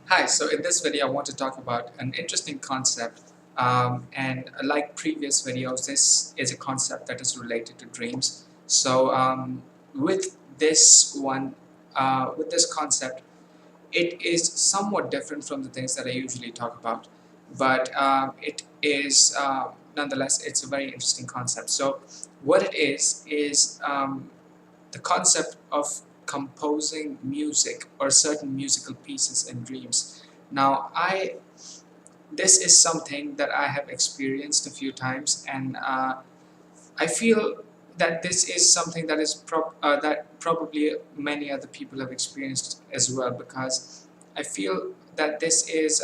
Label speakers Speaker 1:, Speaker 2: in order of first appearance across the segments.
Speaker 1: Hi, so in this video I want to talk about an interesting concept, and like previous videos, this is a concept that is related to dreams. With this one, with this concept, it is somewhat different from the things that I usually talk about, but it is nonetheless, it's a very interesting concept. So what it is the concept of composing music or certain musical pieces in dreams. Now, this is something that I have experienced a few times, and I feel that this is something that that probably many other people have experienced as well, because I feel that this is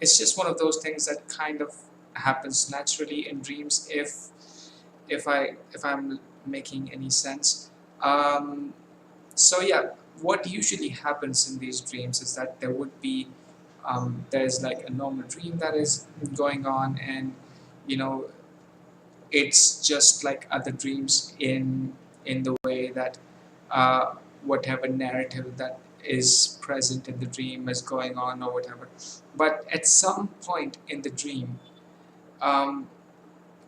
Speaker 1: it's just one of those things that kind of happens naturally in dreams, if I'm making any sense. Um, so yeah, what usually happens in these dreams is that there would be there's like a normal dream that is going on, and you know it's just like other dreams in the way that whatever narrative that is present in the dream is going on or whatever. But at some point in the dream, um,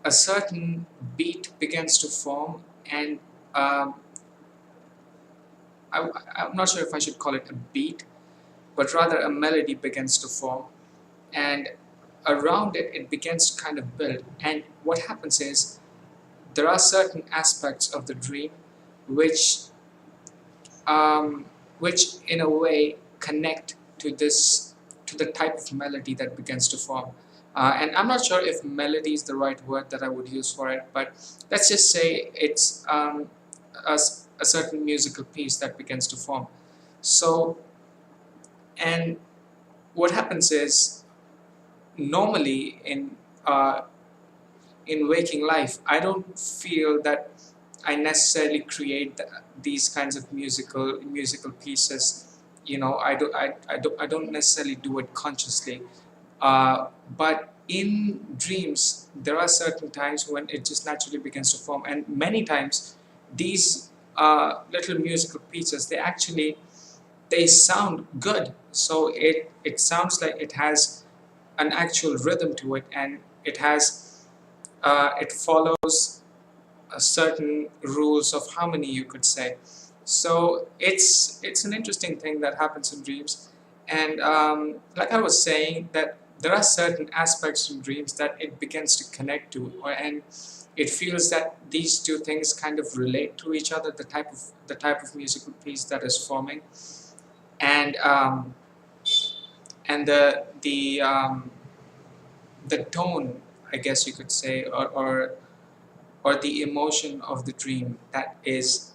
Speaker 1: a certain beat begins to form, and um, I'm not sure if I should call it a beat, but rather a melody begins to form, and around it, it begins to kind of build. And what happens is there are certain aspects of the dream which, um, which in a way connect to the type of melody that begins to form. And I'm not sure if melody is the right word that I would use for it, but let's just say it's a certain musical piece that begins to form. So, and what happens is normally in waking life, I don't feel that I necessarily create these kinds of musical pieces. You know, I don't necessarily do it consciously. But in dreams, there are certain times when it just naturally begins to form, and many times these little musical pieces, they sound good. So it sounds like it has an actual rhythm to it, and it follows certain rules of harmony, you could say. So it's an interesting thing that happens in dreams, and like I was saying, that there are certain aspects in dreams that it begins to connect to, and it feels that these two things kind of relate to each other, the type of musical piece that is forming, and the tone, I guess you could say, or the emotion of the dream that is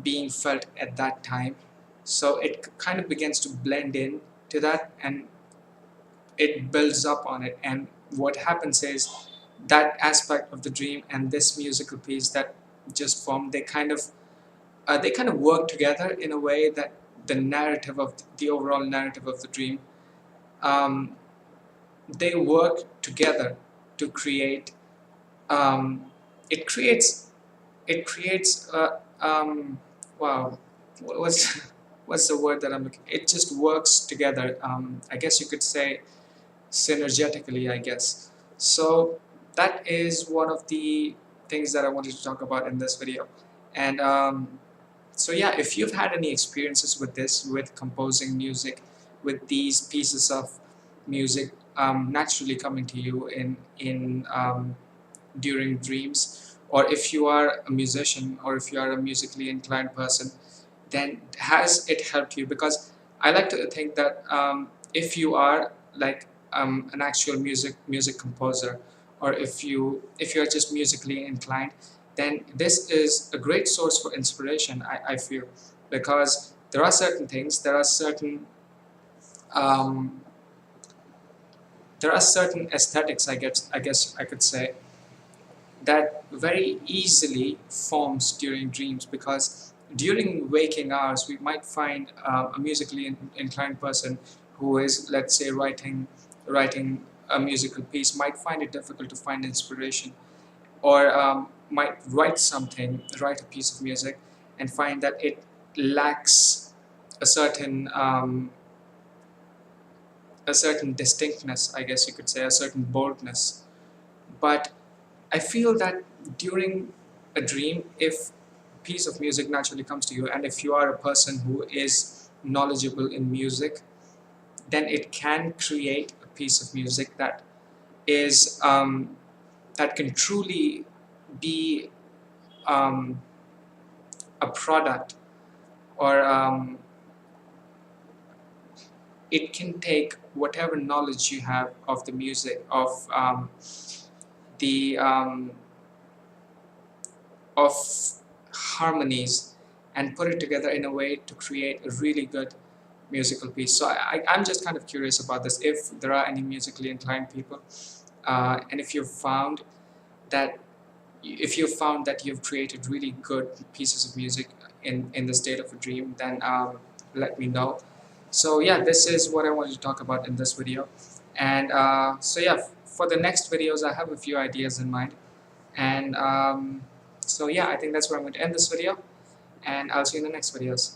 Speaker 1: being felt at that time. So it kind of begins to blend in to that, and it builds up on it. And what happens is that aspect of the dream and this musical piece that just formed, they kind of work together in a way that the overall narrative of the dream, um, they work together to create um, it creates it creates wow, what's what's the word that I'm looking, it just works together, I guess you could say synergetically, I guess. So that is one of the things that I wanted to talk about in this video. And so yeah, if you've had any experiences with this, with composing music, with these pieces of music naturally coming to you in during dreams, or if you are a musician, or if you are a musically inclined person, then has it helped you? Because I like to think that if you are like an actual music composer, or if you're just musically inclined, then this is a great source for inspiration, I feel, because um, there are certain aesthetics, I guess I could say, that very easily forms during dreams, because during waking hours we might find a musically inclined person who is, let's say, writing a musical piece, might find it difficult to find inspiration, or might write a piece of music and find that it lacks a certain a certain distinctness, I guess you could say, a certain boldness. But I feel that during a dream, if a piece of music naturally comes to you, and if you are a person who is knowledgeable in music, then it can create a piece of music that is that can truly be um, a product, or it can take whatever knowledge you have of the music, the of harmonies, and put it together in a way to create a really good musical piece. So I'm just kind of curious about this. If there are any musically inclined people, and that if you've found that you've created really good pieces of music in the state of a dream, then let me know. So yeah, this is what I wanted to talk about in this video. And so yeah, for the next videos, I have a few ideas in mind. And so yeah, I think that's where I'm going to end this video. And I'll see you in the next videos.